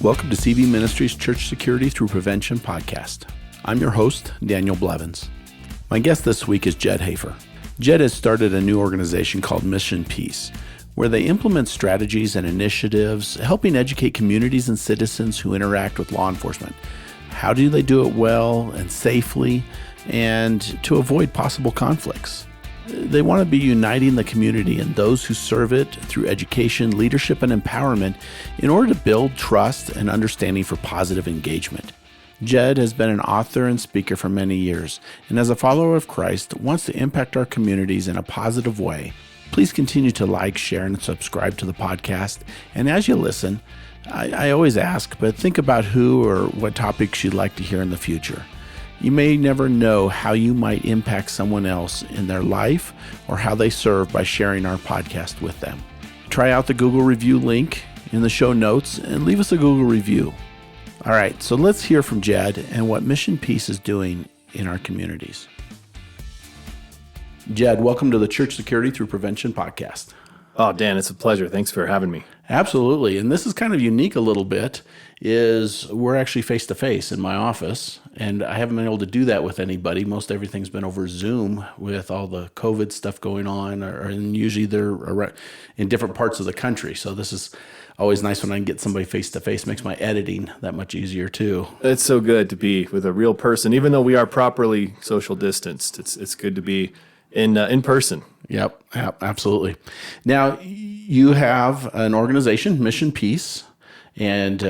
Welcome to CV Ministries Church Security Through Prevention podcast. I'm your host, Daniel Blevins. My guest this week is Jedd Hafer. Jedd has started a new organization called Mission Peace, where they implement strategies and initiatives helping educate communities and citizens who interact with law enforcement. How do they do it well and safely, and to avoid possible conflicts? They want to be uniting the community and those who serve it through education, leadership, and empowerment in order to build trust and understanding for positive engagement. Jedd has been an author and speaker for many years, and as a follower of Christ, wants to impact our communities in a positive way. Please continue to like, share, and subscribe to the podcast. And as you listen, I always ask, but think about who or what topics you'd like to hear in the future. You may never know how you might impact someone else in their life or how they serve by sharing our podcast with them. Try out the Google review link in the show notes and leave us a Google review. All right, so let's hear from Jedd and what Mission Peace is doing in our communities. Jedd, welcome to the Church Security Through Prevention podcast. Oh, Dan, it's a pleasure. Thanks for having me. Absolutely. And this is kind of unique a little bit, is we're actually face-to-face in my office, and I haven't been able to do that with anybody. Most everything's been over Zoom with all the COVID stuff going on, and usually they're in different parts of the country. So this is always nice when I can get somebody face-to-face. Makes my editing that much easier, too. It's so good to be with a real person. Even though we are properly social distanced, it's good to be in person. Yep, absolutely. Now, you have an organization, Mission Peace, and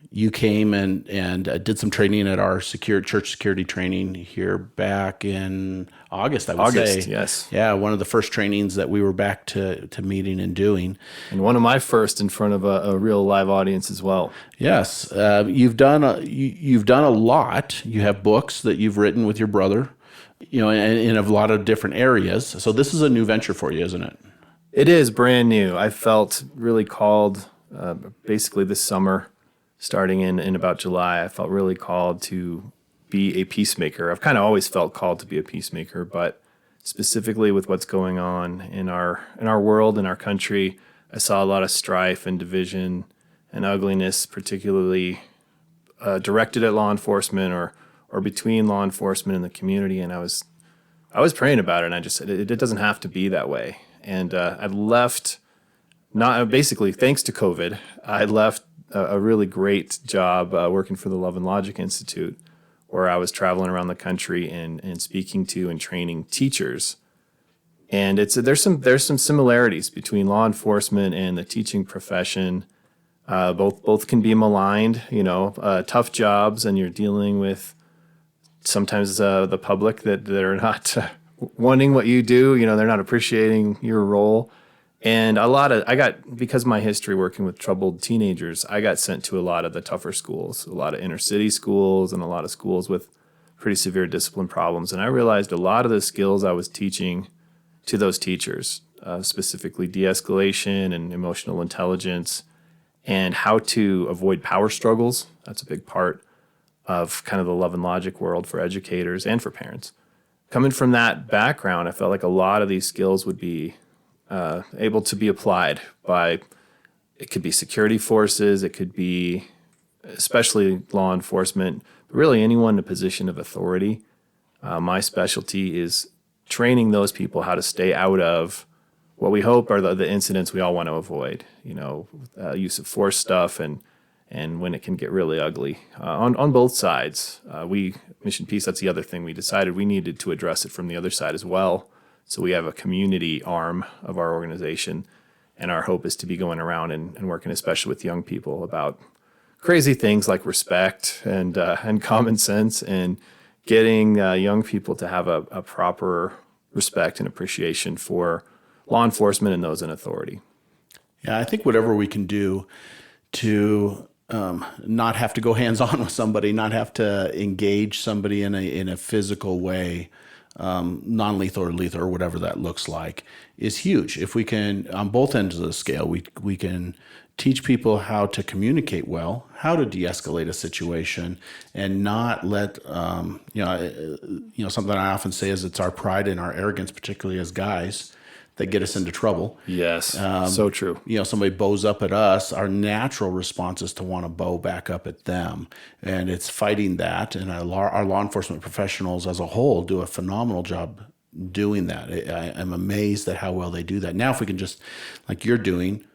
you came and did some training at our church security training here back in August, I would say. Yes. Yeah, one of the first trainings that we were back to meeting and doing. And one of my first in front of a real live audience as well. Yes. You've done a lot. You have books that you've written with your brother, in a lot of different areas. So this is a new venture for you, isn't it? It is brand new. I felt really called basically this summer, starting in about July. I felt really called to be a peacemaker. I've kind of always felt called to be a peacemaker, but specifically with what's going on in our world, in our country, I saw a lot of strife and division and ugliness, particularly directed at law enforcement or between law enforcement and the community. And I was praying about it, and I just said, it doesn't have to be that way. And I left, basically thanks to COVID, I left a really great job working for the Love and Logic Institute, where I was traveling around the country and speaking to and training teachers. And there's some similarities between law enforcement and the teaching profession. Both can be maligned, tough jobs, and you're dealing with sometimes the public that are not wanting what you do. They're not appreciating your role. And because of my history working with troubled teenagers, I got sent to a lot of the tougher schools, a lot of inner city schools and a lot of schools with pretty severe discipline problems. And I realized a lot of the skills I was teaching to those teachers, specifically de-escalation and emotional intelligence and how to avoid power struggles. That's a big part of kind of the Love and Logic world for educators and for parents. Coming from that background, I felt like a lot of these skills would be able to be applied by, it could be security forces, it could be especially law enforcement, but really anyone in a position of authority. My specialty is training those people how to stay out of what we hope are the incidents we all want to avoid, use of force stuff and when it can get really ugly on both sides. Mission Peace, that's the other thing we decided we needed to address it from the other side as well. So we have a community arm of our organization, and our hope is to be going around and working especially with young people about crazy things like respect and common sense, and getting young people to have a proper respect and appreciation for law enforcement and those in authority. Yeah, I think whatever we can do to not have to go hands-on with somebody, not have to engage somebody in a physical way, non-lethal or lethal or whatever that looks like, is huge. If we can, on both ends of the scale, we can teach people how to communicate well, how to de-escalate a situation, and not let something I often say is it's our pride and our arrogance, particularly as guys, that get us into trouble. Yes, so true. Somebody bows up at us, our natural response is to want to bow back up at them. And it's fighting that. And our law enforcement professionals as a whole do a phenomenal job doing that. I'm amazed at how well they do that. Now, if we can just, like you're doing,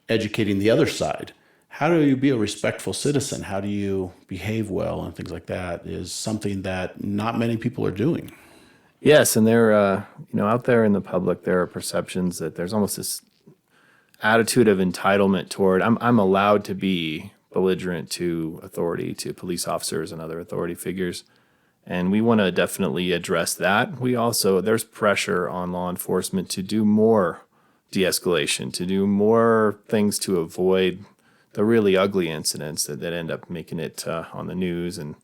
educating the other side. How do you be a respectful citizen? How do you behave well and things like that is something that not many people are doing. Yes, and they're out there in the public, there are perceptions that there's almost this attitude of entitlement toward I'm allowed to be belligerent to authority, to police officers and other authority figures, and we want to definitely address that. There's pressure on law enforcement to do more de-escalation, to do more things to avoid the really ugly incidents that end up making it on the news and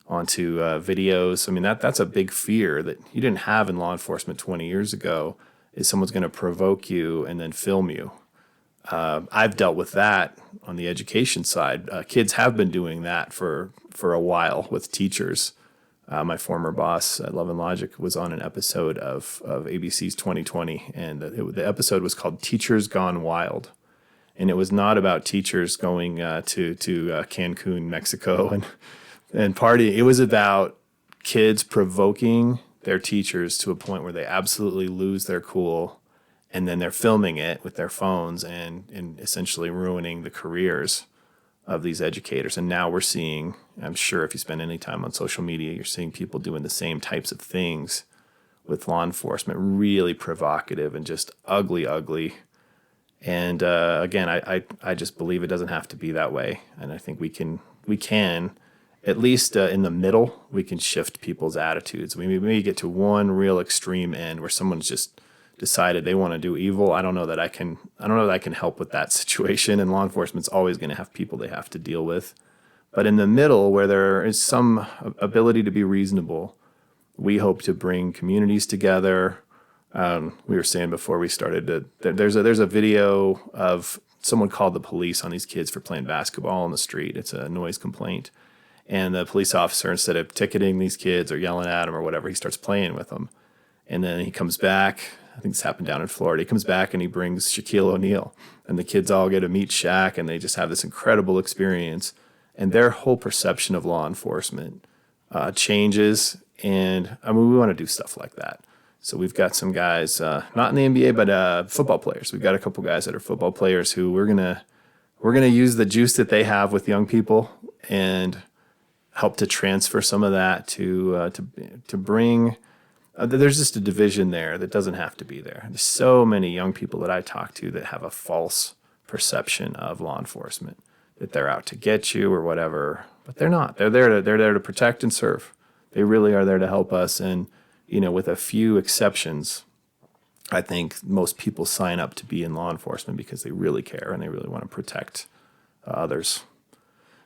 onto videos. I mean, that's a big fear that you didn't have in law enforcement 20 years ago, is someone's going to provoke you and then film you. I've dealt with that on the education side. Kids have been doing that for a while with teachers. My former boss at Love and Logic was on an episode of ABC's 2020, and the episode was called Teachers Gone Wild. And it was not about teachers going to Cancun, Mexico, and partying. It was about kids provoking their teachers to a point where they absolutely lose their cool, and then they're filming it with their phones and essentially ruining the careers of these educators. And now we're seeing, I'm sure if you spend any time on social media, you're seeing people doing the same types of things with law enforcement, really provocative and just ugly. And again, I just believe it doesn't have to be that way. And I think we can at least in the middle, we can shift people's attitudes. We maybe get to one real extreme end where someone's just decided they want to do evil. I don't know that I can help with that situation. And law enforcement's always going to have people they have to deal with. But in the middle, where there is some ability to be reasonable, we hope to bring communities together. We were saying before we started that there's a video of someone called the police on these kids for playing basketball on the street. It's a noise complaint. And the police officer, instead of ticketing these kids or yelling at them or whatever, he starts playing with them. And then he comes back. I think this happened down in Florida. He comes back and he brings Shaquille O'Neal. And the kids all get to meet Shaq, and they just have this incredible experience. And their whole perception of law enforcement changes. And I mean, we want to do stuff like that. So we've got some guys, not in the NBA, but football players. We've got a couple guys that are football players who we're gonna use the juice that they have with young people and help to transfer some of that to bring. There's just a division there that doesn't have to be there. There's so many young people that I talk to that have a false perception of law enforcement, that they're out to get you or whatever, but they're not. They're there to protect and serve. They really are there to help us. And with a few exceptions, I think most people sign up to be in law enforcement because they really care and they really want to protect others.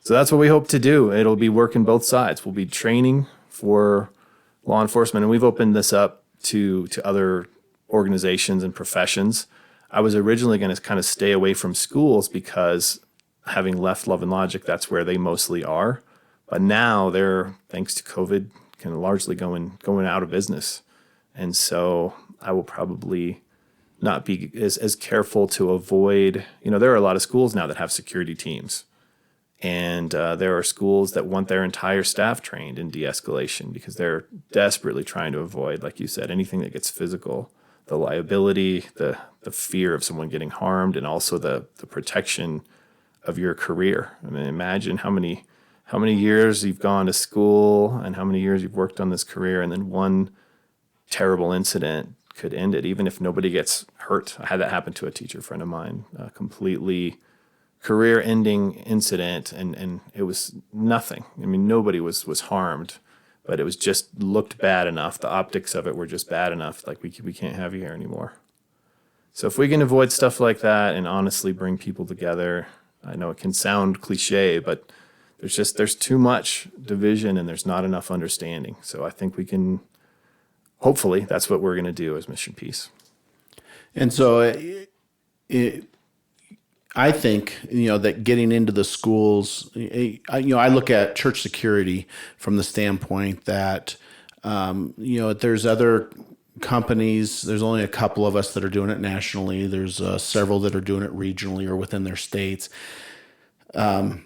So that's what we hope to do. It'll be working both sides. We'll be training for law enforcement, and we've opened this up to other organizations and professions. I was originally going to kind of stay away from schools because having left Love and Logic, that's where they mostly are. But now they're, thanks to COVID, kind of largely going out of business. And so I will probably not be as careful to avoid, there are a lot of schools now that have security teams. And there are schools that want their entire staff trained in de-escalation because they're desperately trying to avoid, like you said, anything that gets physical, the liability, the fear of someone getting harmed, and also the protection of your career. I mean, imagine how many years you've gone to school and how many years you've worked on this career, and then one terrible incident could end it, even if nobody gets hurt. I had that happen to a teacher friend of mine, completely career-ending incident, and it was nothing. I mean, nobody was harmed, but it was just looked bad enough. The optics of it were just bad enough. Like, we can't have you here anymore. So if we can avoid stuff like that and honestly bring people together, I know it can sound cliche, but there's too much division and there's not enough understanding. So I think we can, hopefully, that's what we're going to do as Mission Peace. And so I think, that getting into the schools, I look at church security from the standpoint that, there's other companies. There's only a couple of us that are doing it nationally. There's several that are doing it regionally or within their states. And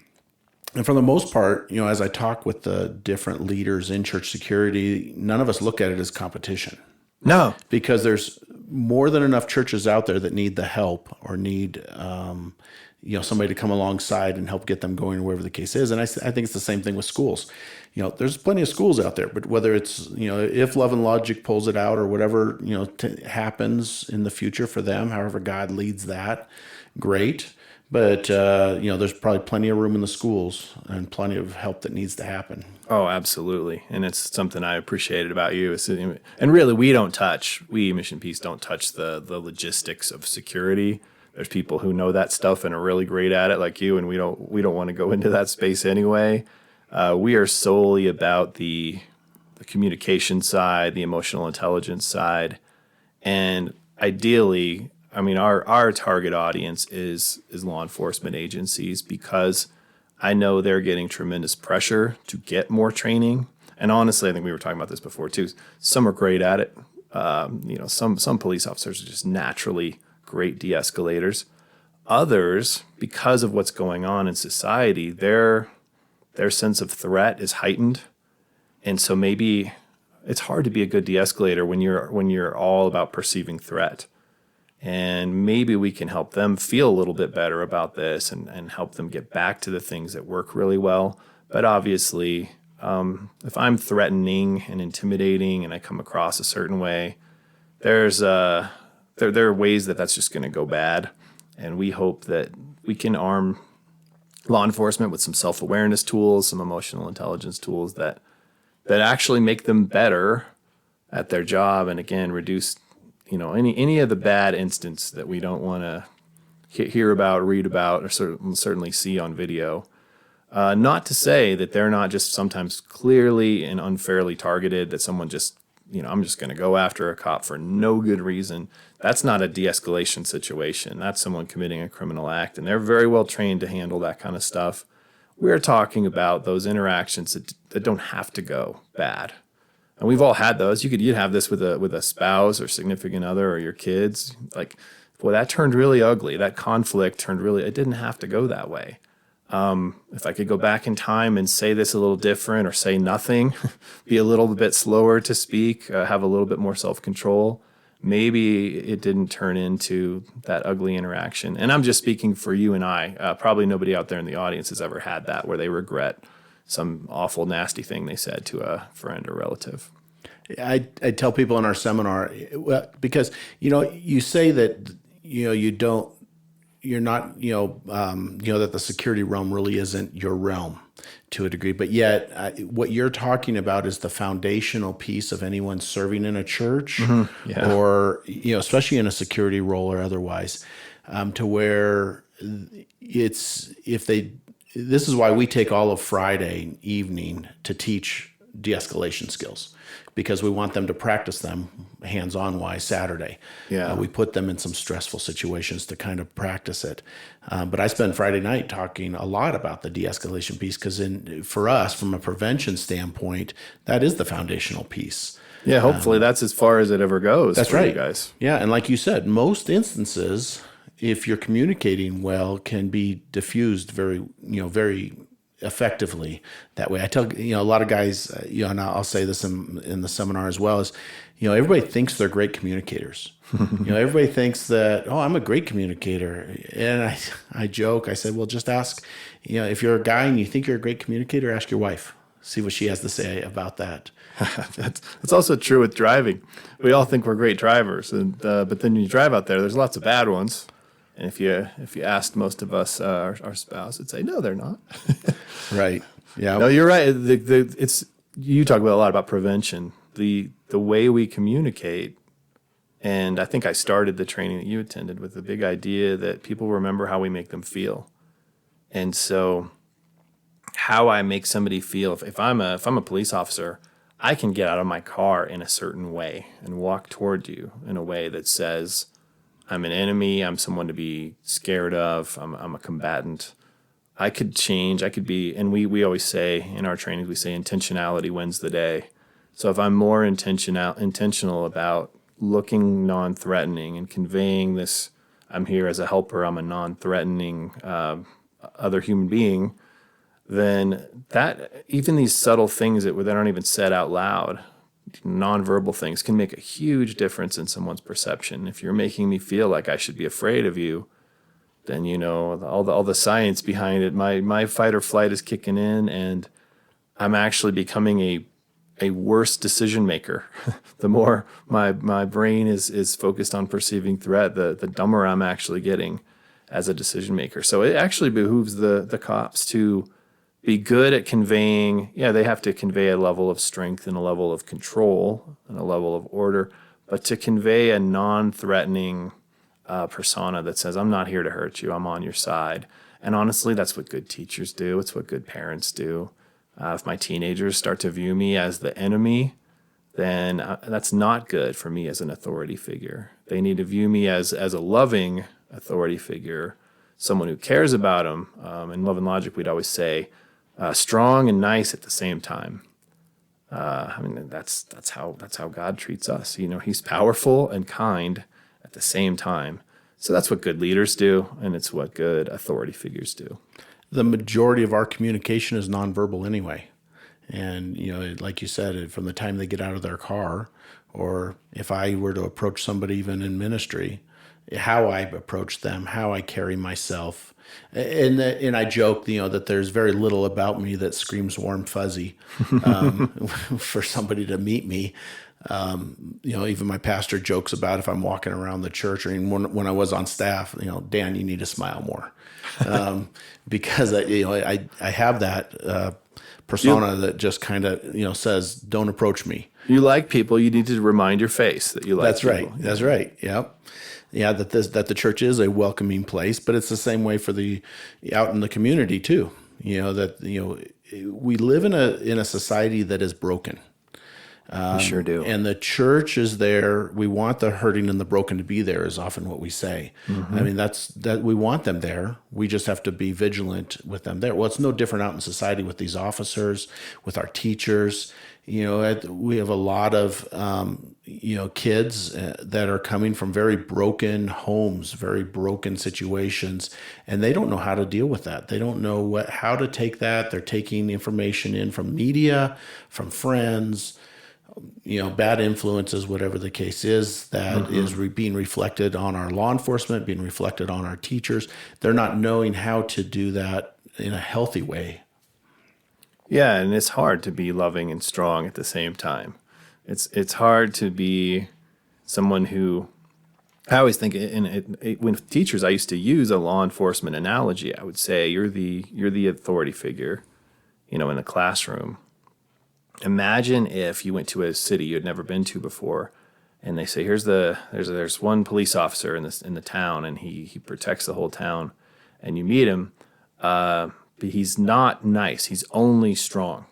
for the most part, as I talk with the different leaders in church security, none of us look at it as competition. No. Because there's more than enough churches out there that need the help or need, somebody to come alongside and help get them going, wherever the case is. And I think it's the same thing with schools. There's plenty of schools out there, but whether it's, if Love and Logic pulls it out or whatever, happens in the future for them, however God leads that, great. But, there's probably plenty of room in the schools and plenty of help that needs to happen. Oh, absolutely. And it's something I appreciated about you. And really, we Mission Peace don't touch the logistics of security. There's people who know that stuff and are really great at it like you, and we don't want to go into that space anyway. We are solely about the communication side, the emotional intelligence side, and ideally, our target audience is law enforcement agencies, because I know they're getting tremendous pressure to get more training. And honestly, I think we were talking about this before too. Some are great at it. Some police officers are just naturally great de-escalators. Others, because of what's going on in society, their sense of threat is heightened. And so maybe it's hard to be a good de-escalator when you're all about perceiving threat. And maybe we can help them feel a little bit better about this and help them get back to the things that work really well. But obviously, if I'm threatening and intimidating and I come across a certain way, there are ways that's just going to go bad. And we hope that we can arm law enforcement with some self-awareness tools, some emotional intelligence tools that actually make them better at their job, and again, reduce any of the bad instances that we don't want to hear about, read about, or certainly see on video. Not to say that they're not just sometimes clearly and unfairly targeted, that someone just, I'm just going to go after a cop for no good reason. That's not a de-escalation situation. That's someone committing a criminal act, and they're very well trained to handle that kind of stuff. We're talking about those interactions that don't have to go bad. And we've all had those. You'd have this with a spouse or significant other or your kids. Like, boy, that turned really ugly. That conflict it didn't have to go that way. If I could go back in time and say this a little different, or say nothing, be a little bit slower to speak, have a little bit more self-control, maybe it didn't turn into that ugly interaction. And I'm just speaking for you and I. Probably nobody out there in the audience has ever had that, where they regret some awful, nasty thing they said to a friend or relative. I tell people in our seminar, because, you say that, you're not, that the security realm really isn't your realm to a degree, but yet what you're talking about is the foundational piece of anyone serving in a church, or, especially in a security role or otherwise, to where this is why we take all of Friday evening to teach de-escalation skills, because we want them to practice them hands-on wise Saturday. Yeah. We put them in some stressful situations to kind of practice it. But I spend Friday night talking a lot about the de-escalation piece, because for us, from a prevention standpoint, that is the foundational piece. Yeah, hopefully that's as far as it ever goes. That's for right, you guys. Yeah, and like you said, most instances, if you're communicating well, can be diffused very effectively that way. I tell, a lot of guys, and I'll say this in the seminar as well, is, everybody thinks they're great communicators. Everybody thinks that, I'm a great communicator. And I joke, I said, well, just ask, if you're a guy and you think you're a great communicator, ask your wife, see what she has to say about that. That's also true with driving. We all think we're great drivers, but then when you drive out there, there's lots of bad ones. And if you asked most of us, our spouse would say, no, they're not. Right. Yeah. No, you're right. You talk a lot about prevention. The way we communicate, and I think I started the training that you attended with the big idea that people remember how we make them feel. And so how I make somebody feel, if I'm a police officer, I can get out of my car in a certain way and walk toward you in a way that says, I'm an enemy. I'm someone to be scared of. I'm a combatant. I could change. I could be, and we always say in our trainings, we say intentionality wins the day. So if I'm more intentional about looking non-threatening and conveying this, I'm here as a helper, I'm a non-threatening other human being, then that, even these subtle things that aren't even said out loud, nonverbal things, can make a huge difference in someone's perception. If you're making me feel like I should be afraid of you, then all the science behind it, my fight or flight is kicking in, and I'm actually becoming a worse decision maker. The more my brain is focused on perceiving threat, the dumber I'm actually getting as a decision maker. So it actually behooves the cops to be good at conveying. Yeah, they have to convey a level of strength and a level of control and a level of order, but to convey a non-threatening persona that says, I'm not here to hurt you, I'm on your side. And honestly, that's what good teachers do. It's what good parents do. If my teenagers start to view me as the enemy, then that's not good for me as an authority figure. They need to view me as a loving authority figure, someone who cares about them. In Love and Logic, we'd always say, strong and nice at the same time. That's how God treats us. He's powerful and kind at the same time. So that's what good leaders do, and it's what good authority figures do. The majority of our communication is nonverbal anyway. And, like you said, from the time they get out of their car, or if I were to approach somebody even in ministry, how I approach them, how I carry myself. And I joke, that there's very little about me that screams warm fuzzy for somebody to meet me. Even my pastor jokes about if I'm walking around the church, or even when I was on staff, Dan, you need to smile more. Because I have that persona that just kind of, says, don't approach me. You like people, you need to remind your face that you like That's people. Right. That's right. Yep. Yeah, that the church is a welcoming place, but it's the same way for out in the community too. We live in a society that is broken. We sure do. And the church is there. We want the hurting and the broken to be there, is often what we say. Mm-hmm. I mean, that we want them there. We just have to be vigilant with them there. Well, it's no different out in society with these officers, with our teachers. We have a lot of, kids that are coming from very broken homes, very broken situations, and they don't know how to deal with that. They don't know how to take that. They're taking information in from media, from friends, bad influences, whatever the case is, that is being reflected on our law enforcement, being reflected on our teachers. They're not knowing how to do that in a healthy way. Yeah, and it's hard to be loving and strong at the same time. It's hard to be someone who, I always think, when teachers, I used to use a law enforcement analogy. I would say you're the authority figure, in a classroom. Imagine if you went to a city you had never been to before, and they say, there's one police officer in the town, and he protects the whole town, and you meet him. But he's not nice. He's only strong.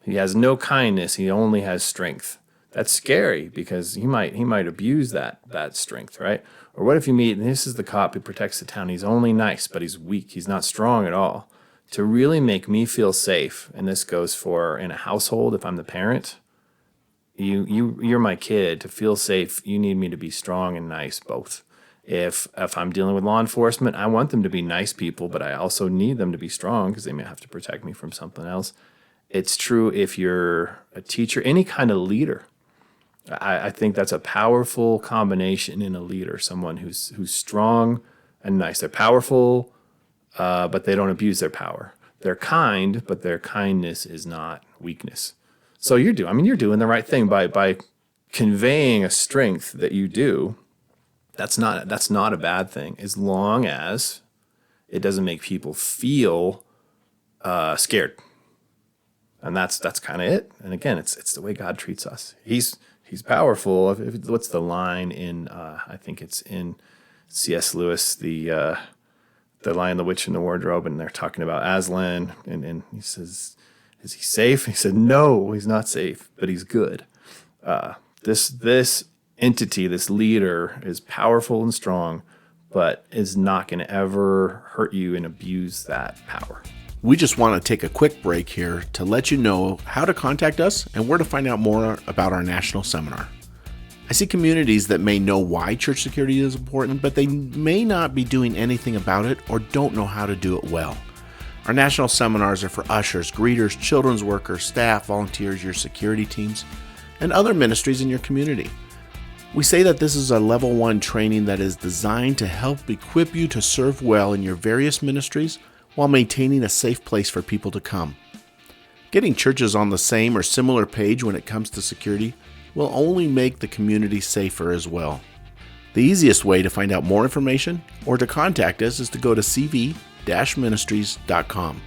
He has no kindness. He only has strength. That's scary because he might abuse that strength, right? Or what if you meet, and this is the cop who protects the town. He's only nice, but he's weak. He's not strong at all. To really make me feel safe, and this goes for in a household, if I'm the parent, you're my kid. To feel safe, you need me to be strong and nice both. If I'm dealing with law enforcement, I want them to be nice people, but I also need them to be strong because they may have to protect me from something else. It's true if you're a teacher, any kind of leader. I think that's a powerful combination in a leader, someone who's strong and nice. They're powerful, but they don't abuse their power. They're kind, but their kindness is not weakness. So you're doing the right thing by conveying a strength that you do. That's not a bad thing, as long as it doesn't make people feel scared. And that's kind of it. And again, it's the way God treats us. He's powerful. What's the line in? I think it's in C.S. Lewis, the Lion, the Witch, and the Wardrobe, and they're talking about Aslan, and he says, "Is he safe?" He said, "No, he's not safe, but he's good." This entity, this leader, is powerful and strong, but is not going to ever hurt you and abuse that power. We just want to take a quick break here to let you know how to contact us and where to find out more about our national seminar. I see communities that may know why church security is important, but they may not be doing anything about it or don't know how to do it well. Our national seminars are for ushers, greeters, children's workers, staff, volunteers, your security teams, and other ministries in your community. We say that this is a level 1 training that is designed to help equip you to serve well in your various ministries while maintaining a safe place for people to come. Getting churches on the same or similar page when it comes to security will only make the community safer as well. The easiest way to find out more information or to contact us is to go to cv-ministries.com.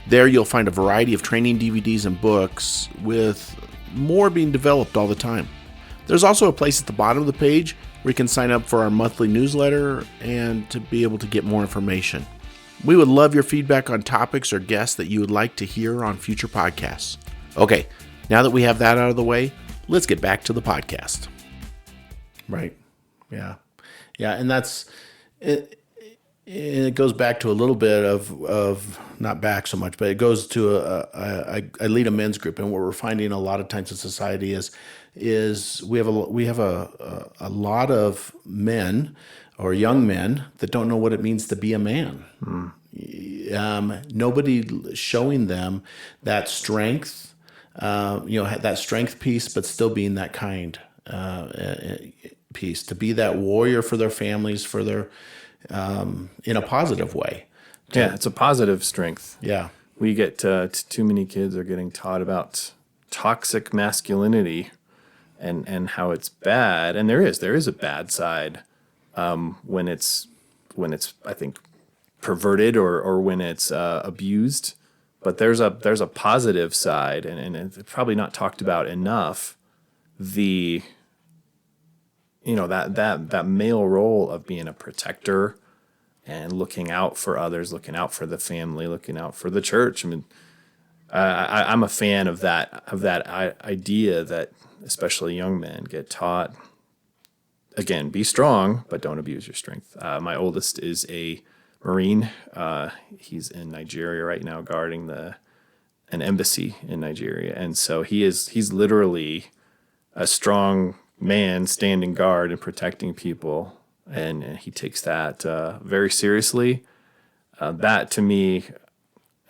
There you'll find a variety of training DVDs and books, with more being developed all the time. There's also a place at the bottom of the page where you can sign up for our monthly newsletter and to be able to get more information. We would love your feedback on topics or guests that you would like to hear on future podcasts. Okay, now that we have that out of the way, let's get back to the podcast. Right. Yeah. Yeah. And that's it. It goes back to a little bit of not back so much, but it goes to I lead a men's group, and what we're finding a lot of times in society is we have a lot of men or young men that don't know what it means to be a man. Nobody showing them that strength. That strength piece, but still being that kind piece, to be that warrior for their families, for their, in a positive way. Yeah, it's a positive strength. Yeah. We get too many kids are getting taught about toxic masculinity and how it's bad. And there is a bad side when it's I think perverted or when it's abused. But there's a positive side, and it's probably not talked about enough. That male role of being a protector and looking out for others, looking out for the family, looking out for the church. I mean, I'm a fan of that idea that especially young men get taught. Again, be strong, but don't abuse your strength. My oldest is a Marine. He's in Nigeria right now, guarding an embassy in Nigeria, and so he's literally a strong man standing guard and protecting people, and he takes that very seriously. That to me,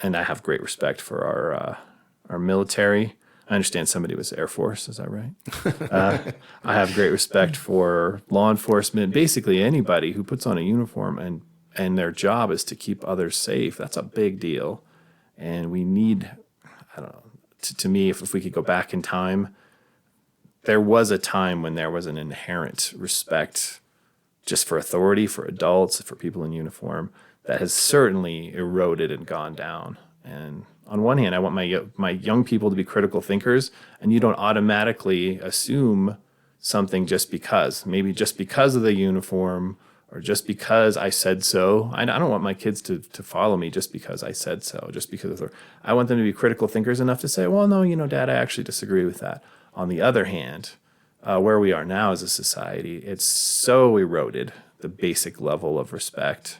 and I have great respect for our military. I understand somebody was Air Force. Is that right? I have great respect for law enforcement. Basically, anybody who puts on a uniform and their job is to keep others safe. That's a big deal. And we need, I don't know, to me, if we could go back in time, there was a time when there was an inherent respect just for authority, for adults, for people in uniform, that has certainly eroded and gone down. And on one hand, I want my young people to be critical thinkers, and you don't automatically assume something just because. Maybe just because of the uniform, or just because I said so. I don't want my kids to follow me just because I said so, just because I want them to be critical thinkers enough to say, well, no, Dad, I actually disagree with that. On the other hand, where we are now as a society, it's so eroded, the basic level of respect.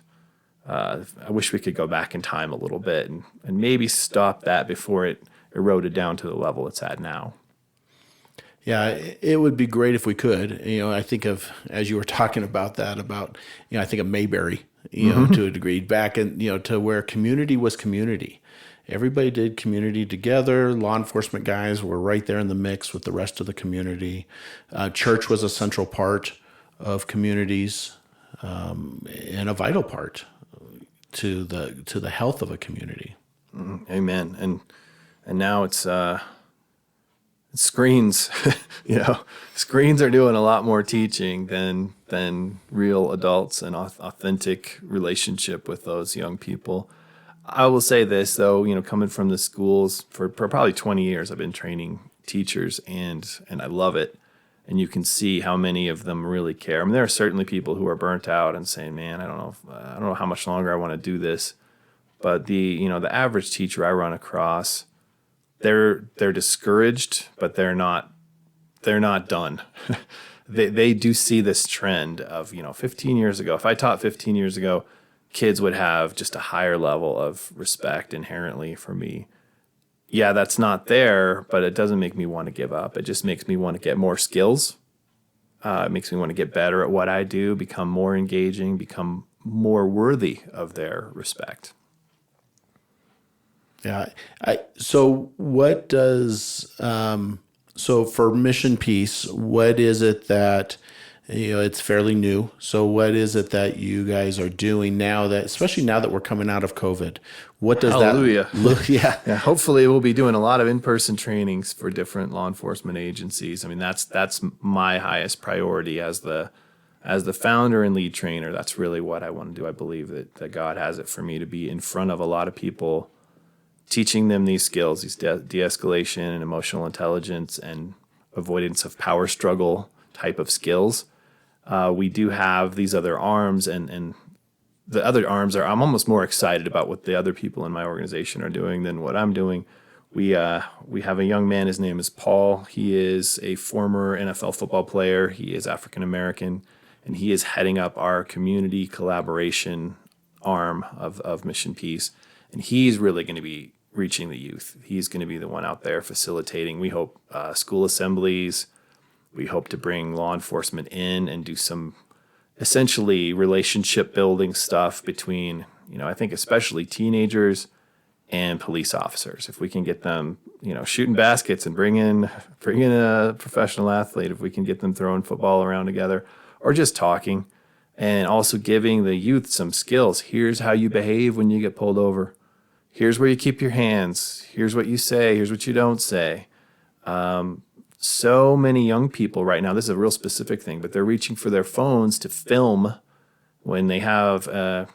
I wish we could go back in time a little bit and maybe stop that before it eroded down to the level it's at now. Yeah, it would be great if we could. I think of, as you were talking about that, I think of Mayberry, to a degree, back in, to where community was community. Everybody did community together. Law enforcement guys were right there in the mix with the rest of the community. Church was a central part of communities, and a vital part to the health of a community. Amen. And now it's screens. Screens are doing a lot more teaching than real adults and authentic relationship with those young people. I will say this though, coming from the schools for probably 20 years, I've been training teachers and I love it. And you can see how many of them really care. I mean, there are certainly people who are burnt out and saying, "Man, I don't know how much longer I want to do this." But the average teacher I run across, they're discouraged, but they're not done. They do see this trend of 15 years ago. If I taught 15 years ago, kids would have just a higher level of respect inherently for me. Yeah, that's not there, but it doesn't make me want to give up. It just makes me want to get more skills It makes me want to get better at what I do, become more engaging, become more worthy of their respect. Yeah. So what does, so for Mission Peace, what is it that, it's fairly new. So what is it that you guys are doing now that, especially now that we're coming out of COVID, what does Hallelujah. that look? Yeah. Yeah, hopefully we'll be doing a lot of in-person trainings for different law enforcement agencies. I mean, that's my highest priority as the founder and lead trainer. That's really what I want to do. I believe that God has it for me to be in front of a lot of people, teaching them these skills, these de-escalation and emotional intelligence and avoidance of power struggle type of skills. We do have these other arms, and the other arms I'm almost more excited about what the other people in my organization are doing than what I'm doing. We have a young man. His name is Paul. He is a former NFL football player. He is African American, and he is heading up our community collaboration arm of Mission Peace. And he's really going to be reaching the youth. He's going to be the one out there facilitating. We hope school assemblies. We hope to bring law enforcement in and do some essentially relationship building stuff between, I think especially teenagers and police officers. If we can get them, shooting baskets and bring in a professional athlete, if we can get them throwing football around together or just talking, and also giving the youth some skills. Here's how you behave when you get pulled over. Here's where you keep your hands. Here's what you say. Here's what you don't say. So many young people right now, this is a real specific thing, but they're reaching for their phones to film when they have an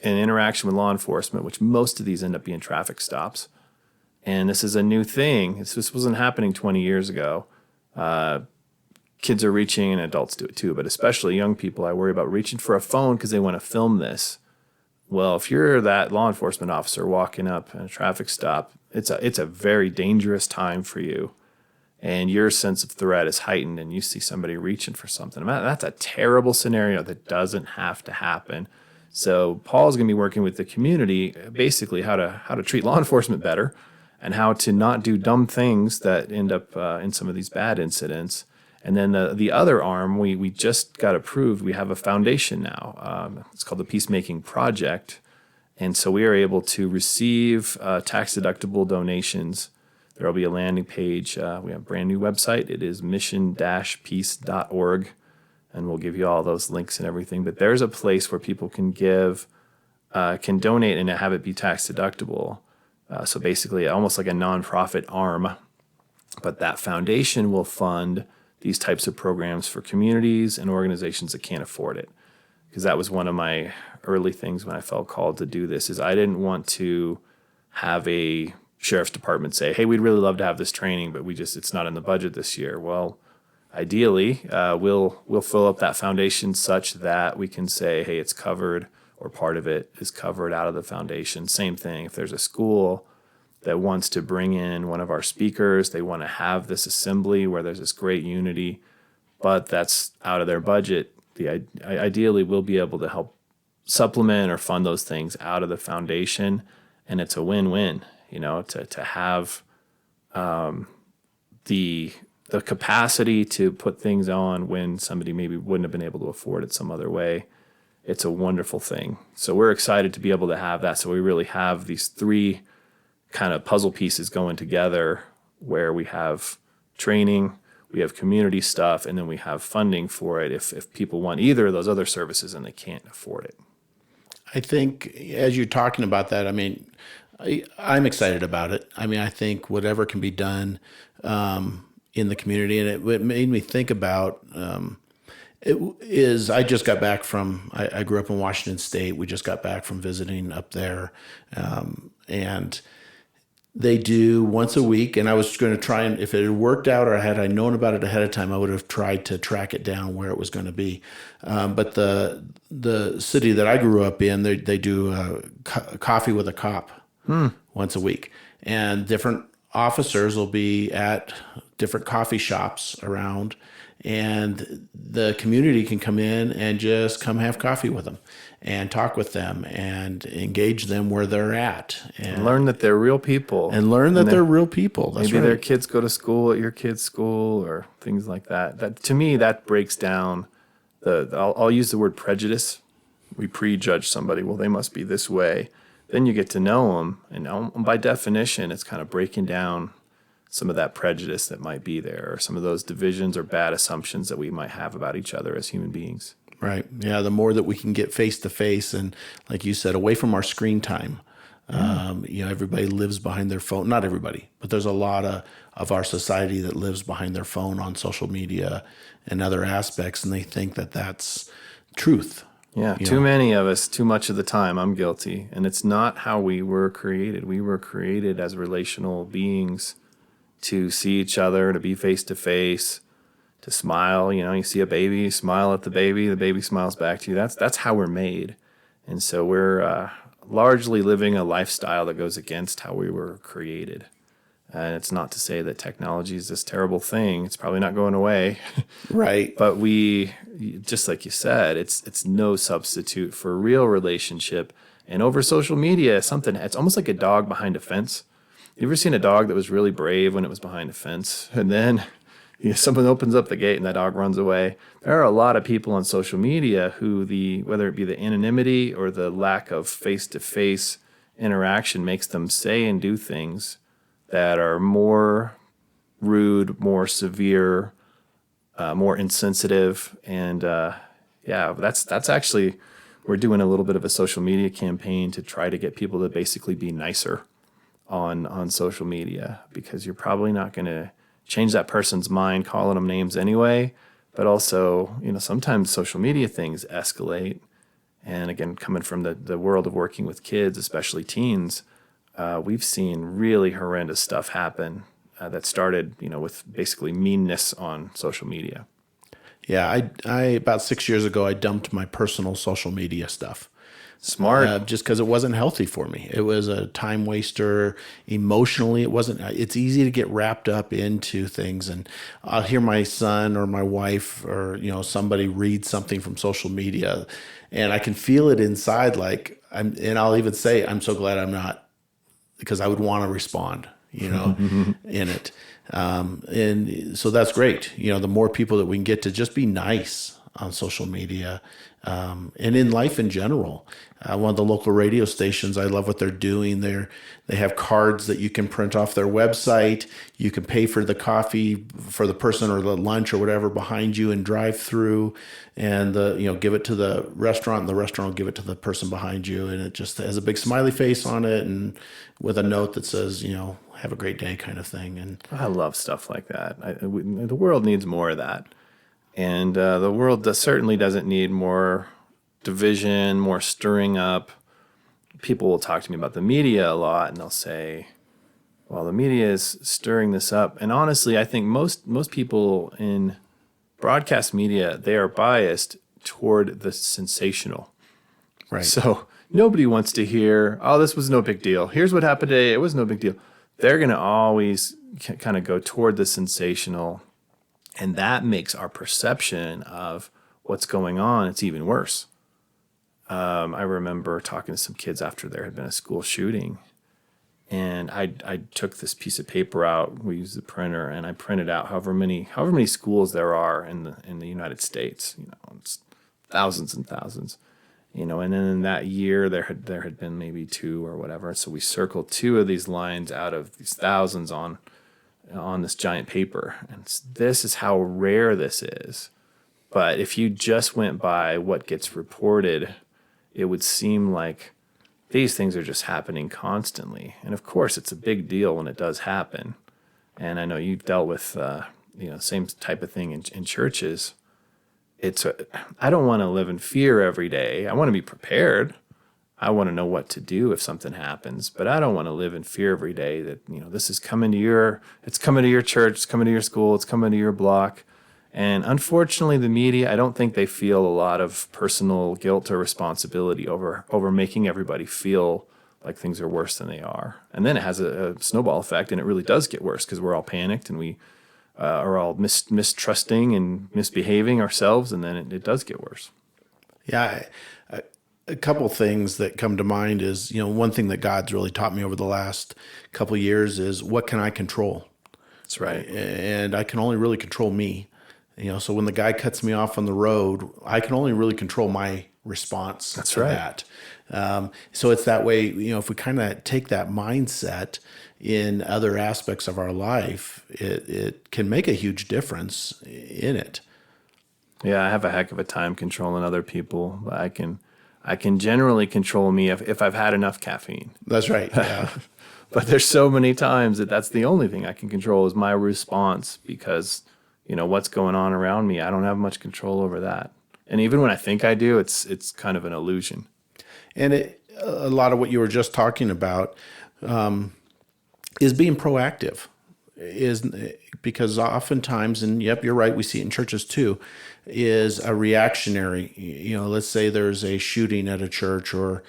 interaction with law enforcement, which most of these end up being traffic stops. And this is a new thing. This wasn't happening 20 years ago. Kids are reaching, and adults do it too, but especially young people, I worry about reaching for a phone because they want to film this. Well, if you're that law enforcement officer walking up in a traffic stop, it's a very dangerous time for you. And your sense of threat is heightened, and you see somebody reaching for something. That's a terrible scenario that doesn't have to happen. So Paul's going to be working with the community, basically how to treat law enforcement better and how to not do dumb things that end up in some of these bad incidents. And then the other arm, we just got approved. We have a foundation now. It's called the Peacemaking Project. And so we are able to receive tax-deductible donations. There will be a landing page. We have a brand new website. It is mission-peace.org, and we'll give you all those links and everything. But there's a place where people can donate and have it be tax deductible. So basically, almost like a nonprofit arm. But that foundation will fund these types of programs for communities and organizations that can't afford it. Because that was one of my early things when I felt called to do this. Is I didn't want to have a sheriff's department say, hey, we'd really love to have this training, but it's not in the budget this year. Well, ideally, we'll fill up that foundation such that we can say, hey, it's covered, or part of it is covered out of the foundation. Same thing, if there's a school that wants to bring in one of our speakers, they want to have this assembly where there's this great unity, but that's out of their budget. Ideally, we'll be able to help supplement or fund those things out of the foundation, and it's a win-win. To have the capacity to put things on when somebody maybe wouldn't have been able to afford it some other way. It's a wonderful thing. So we're excited to be able to have that. So we really have these three kind of puzzle pieces going together where we have training, we have community stuff, and then we have funding for it if people want either of those other services and they can't afford it. I think as you're talking about that, I'm excited about it. I think whatever can be done in the community, and it made me think about I just got back I grew up in Washington State. We just got back from visiting up there, and they do once a week. And I was going to try, and if it had worked out or had I known about it ahead of time, I would have tried to track it down where it was going to be. But the city that I grew up in, they do coffee with a cop. Once a week, and different officers will be at different coffee shops around, and the community can come in and just come have coffee with them and talk with them and engage them where they're at And learn that they're real people. and learn that they're real people. That's maybe right. their kids go to school at your kid's school or things like that. That to me, that breaks down I'll use the word prejudice. We prejudge somebody. Well, they must be this way. Then you get to know them, and by definition, it's kind of breaking down some of that prejudice that might be there, or some of those divisions or bad assumptions that we might have about each other as human beings. Right. Yeah. The more that we can get face to face and, like you said, away from our screen time. Everybody lives behind their phone. Not everybody, but there's a lot of our society that lives behind their phone on social media and other aspects, and they think that that's truth. Yeah, too many of us, too much of the time. I'm guilty. And it's not how we were created. We were created as relational beings to see each other, to be face to face, to smile. You see a baby, you smile at the baby smiles back to you. That's how we're made. And so we're largely living a lifestyle that goes against how we were created. And it's not to say that technology is this terrible thing. It's probably not going away. Right. But we, just like you said, it's no substitute for a real relationship. And over social media, it's almost like a dog behind a fence. You ever seen a dog that was really brave when it was behind a fence? And then someone opens up the gate and that dog runs away. There are a lot of people on social media who whether it be the anonymity or the lack of face-to-face interaction makes them say and do things that are more rude, more severe, more insensitive. And that's actually, we're doing a little bit of a social media campaign to try to get people to basically be nicer on social media, because you're probably not going to change that person's mind calling them names anyway. But also, sometimes social media things escalate. And again, coming from the world of working with kids, especially teens, we've seen really horrendous stuff happen that started, with basically meanness on social media. Yeah, I about 6 years ago, I dumped my personal social media stuff. Smart. Just because it wasn't healthy for me. It was a time waster. Emotionally, it wasn't. It's easy to get wrapped up into things, and I'll hear my son or my wife or somebody read something from social media, and I can feel it inside. And I'll even say, "I'm so glad I'm not," because I would want to respond, in it. And so that's great. The more people that we can get to just be nice on social media, and in life in general. One of the local radio stations, I love what they're doing. They have cards that you can print off their website. You can pay for the coffee for the person or the lunch or whatever behind you and drive through, and give it to the restaurant, and the restaurant will give it to the person behind you, and it just has a big smiley face on it and with a note that says, have a great day, kind of thing. And I love stuff like that. The world needs more of that. And the world certainly doesn't need more division, more stirring up. People will talk to me about the media a lot, and they'll say, well, the media is stirring this up. And honestly, I think most people in broadcast media, they are biased toward the sensational. right. So nobody wants to hear, oh, this was no big deal. Here's what happened today. It was no big deal. They're going to always kind of go toward the sensational. And that makes our perception of what's going on, it's even worse. I remember talking to some kids after there had been a school shooting, and I took this piece of paper out. We used the printer, and I printed out however many schools there are in the United States. It's thousands and thousands. And then in that year there had been maybe 2 or whatever. So we circled 2 of these lines out of these thousands on this giant paper. And this is how rare this is. But if you just went by what gets reported, it would seem like these things are just happening constantly. And of course, it's a big deal when it does happen. And I know you've dealt with same type of thing in churches. I don't want to live in fear every day. I want to be prepared. I want to know what to do if something happens, but I don't want to live in fear every day that, this is coming to your church, it's coming to your school, it's coming to your block. And unfortunately, the media, I don't think they feel a lot of personal guilt or responsibility over making everybody feel like things are worse than they are. And then it has a snowball effect, and it really does get worse because we're all panicked and we are all mistrusting and misbehaving ourselves, and then it does get worse. Yeah. A couple things that come to mind is, one thing that God's really taught me over the last couple of years is what can I control? That's right. And I can only really control me. So when the guy cuts me off on the road, I can only really control my response That's to right. that. So it's that way, if we kind of take that mindset in other aspects of our life, it can make a huge difference in it. Yeah, I have a heck of a time controlling other people. But I can generally control me if I've had enough caffeine. That's right. Yeah. But there's so many times that's the only thing I can control is my response because, what's going on around me, I don't have much control over that. And even when I think I do, it's kind of an illusion. And a lot of what you were just talking about is being proactive. Is because oftentimes, and yep, you're right, we see it in churches too, is a reactionary. Let's say there's a shooting at a church or,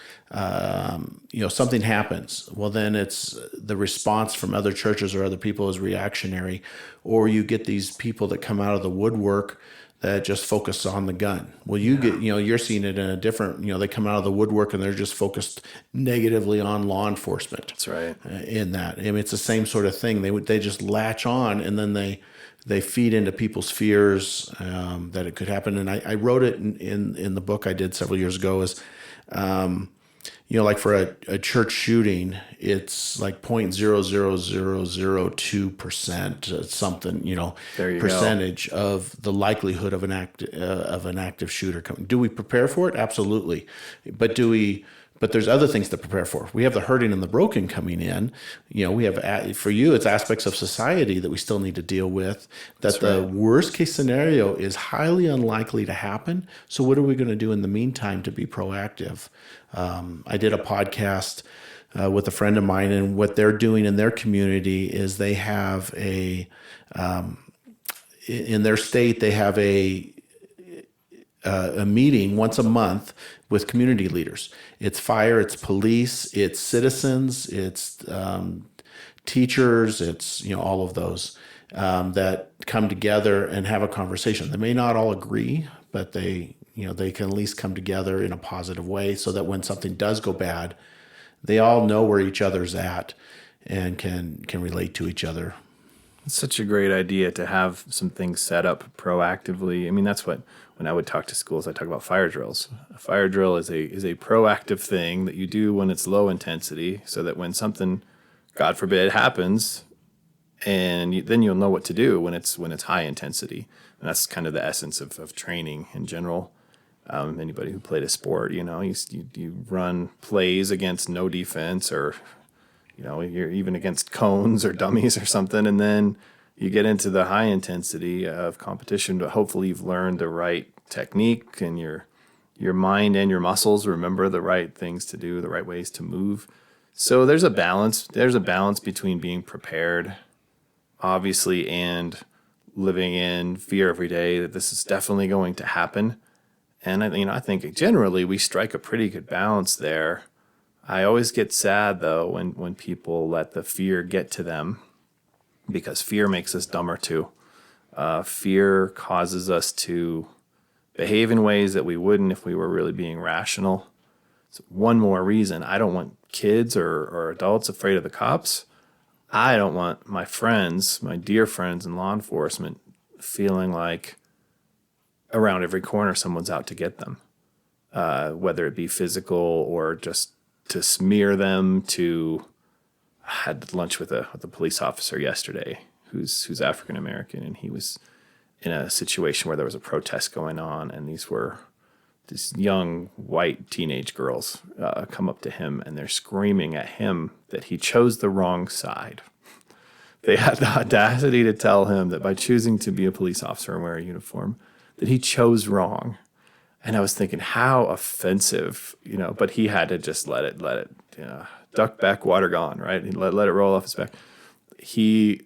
something happens. Well, then it's the response from other churches or other people is reactionary. Or you get these people that come out of the woodwork that just focus on the gun. Well, you're seeing it in a different, they come out of the woodwork and they're just focused negatively on law enforcement. That's right. In that. I mean, it's the same sort of thing. They just latch on and then they feed into people's fears that it could happen. And I wrote it in the book I did several years ago is, like for a church shooting, it's like 0.00002% something, percentage of the likelihood of an active shooter coming. Do we prepare for it? Absolutely. But there's other things to prepare for. We have the hurting and the broken coming in. We have, for you, it's aspects of society that we still need to deal with. That's the right. Worst case scenario is highly unlikely to happen. So what are we going to do in the meantime to be proactive? I did a podcast with a friend of mine, and what they're doing in their community is they have in their state, they have a meeting once a month with community leaders. It's fire, it's police, it's citizens, it's teachers, it's all of those that come together and have a conversation. They may not all agree, but they can at least come together in a positive way so that when something does go bad, they all know where each other's at and can relate to each other. It's such a great idea to have some things set up proactively. I mean, that's what, when I would talk to schools, I talk about fire drills. A fire drill is a proactive thing that you do when it's low intensity so that when something, God forbid, happens, and then you'll know what to do when it's high intensity. And that's kind of the essence of training in general. Anybody who played a sport, you run plays against no defense or you're even against cones or dummies or something, and then you get into the high intensity of competition, but hopefully you've learned the right technique and your mind and your muscles remember the right things to do, the right ways to move. So there's a balance. There's a balance between being prepared, obviously, and living in fear every day that this is definitely going to happen. And I think generally we strike a pretty good balance there. I always get sad, though, when people let the fear get to them, because fear makes us dumber, too. Fear causes us to behave in ways that we wouldn't if we were really being rational. So one more reason. I don't want kids or adults afraid of the cops. I don't want my friends, my dear friends in law enforcement, feeling like around every corner someone's out to get them, whether it be physical or just to smear them. I had lunch with a police officer yesterday who's African American, and he was in a situation where there was a protest going on, and these young white teenage girls come up to him, and they're screaming at him that he chose the wrong side. They had the audacity to tell him that by choosing to be a police officer and wear a uniform, that he chose wrong. And I was thinking, how offensive, but he had to just let it, duck back, water gone, right? He let it roll off his back. He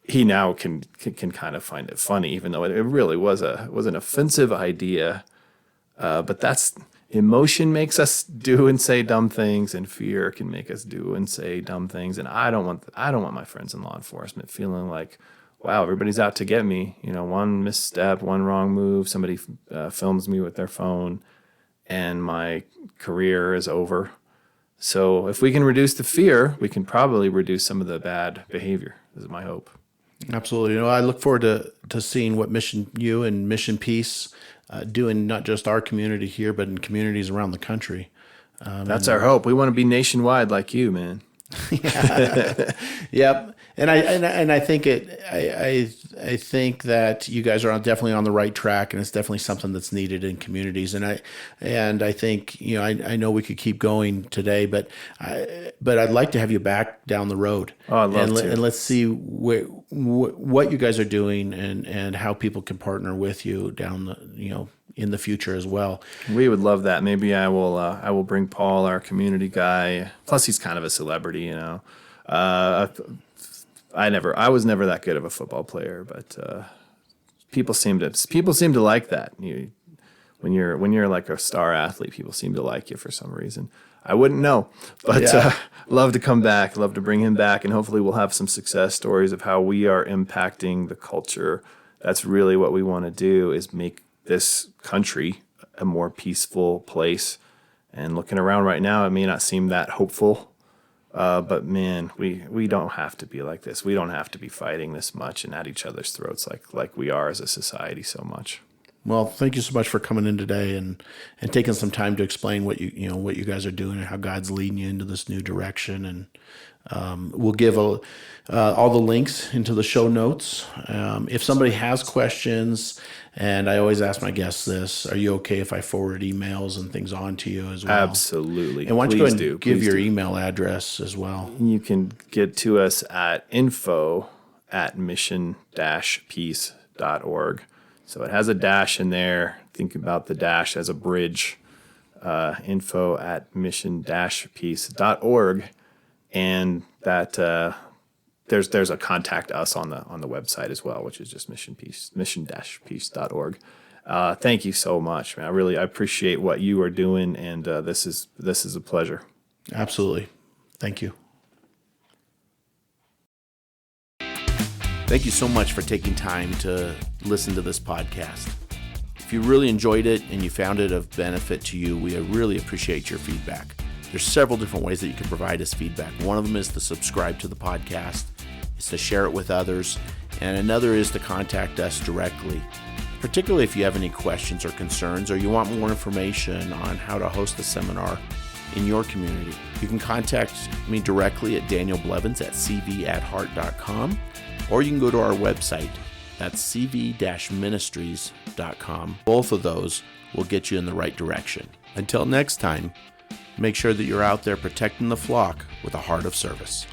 now can kind of find it funny, even though it really was an offensive idea. But that's emotion makes us do and say dumb things, and fear can make us do and say dumb things. And I don't want my friends in law enforcement feeling like wow, everybody's out to get me. One misstep, one wrong move, somebody films me with their phone, and my career is over. So if we can reduce the fear, we can probably reduce some of the bad behavior. This is my hope. Absolutely. I look forward to seeing what you and Mission Peace do in not just our community here, but in communities around the country. That's our hope. We want to be nationwide like you, man. Yep. And I think I think that you guys are definitely on the right track, and it's definitely something that's needed in communities. And I think I know we could keep going today, but I'd like to have you back down the road. Oh, I'd love to. And let's see what you guys are doing and how people can partner with you in the future as well. We would love that. Maybe I will bring Paul, our community guy. Plus, he's kind of a celebrity, I was never that good of a football player, but people seem to like that. When you're like a star athlete, people seem to like you for some reason. I wouldn't know, but love to come back, love to bring him back, and hopefully we'll have some success stories of how we are impacting the culture. That's really what we want to do, is make this country a more peaceful place. And looking around right now, it may not seem that hopeful. But man, we don't have to be like this. We don't have to be fighting this much and at each other's throats like we are as a society so much. Well, thank you so much for coming in today and taking some time to explain what you guys are doing and how God's leading you into this new direction. And we'll give all the links into the show notes. If somebody has questions, and I always ask my guests this, are you okay if I forward emails and things on to you as well? Absolutely. And why don't you go ahead and give your email address as well? You can get to us at info@mission-peace.org. So it has a dash in there. Think about the dash as a bridge. Info@mission-peace.org. And that there's a contact us on the website as well, which is just mission-peace.org. Thank you so much, man. I appreciate what you are doing, and this is a pleasure. Absolutely. Thank you. Thank you so much for taking time to listen to this podcast. If you really enjoyed it and you found it of benefit to you, we really appreciate your feedback. There's several different ways that you can provide us feedback. One of them is to subscribe to the podcast, is to share it with others, and another is to contact us directly, particularly if you have any questions or concerns, or you want more information on how to host a seminar in your community. You can contact me directly at danielblevins@cv@heart.com, or you can go to our website, that's cv-ministries.com. Both of those will get you in the right direction. Until next time, make sure that you're out there protecting the flock with a heart of service.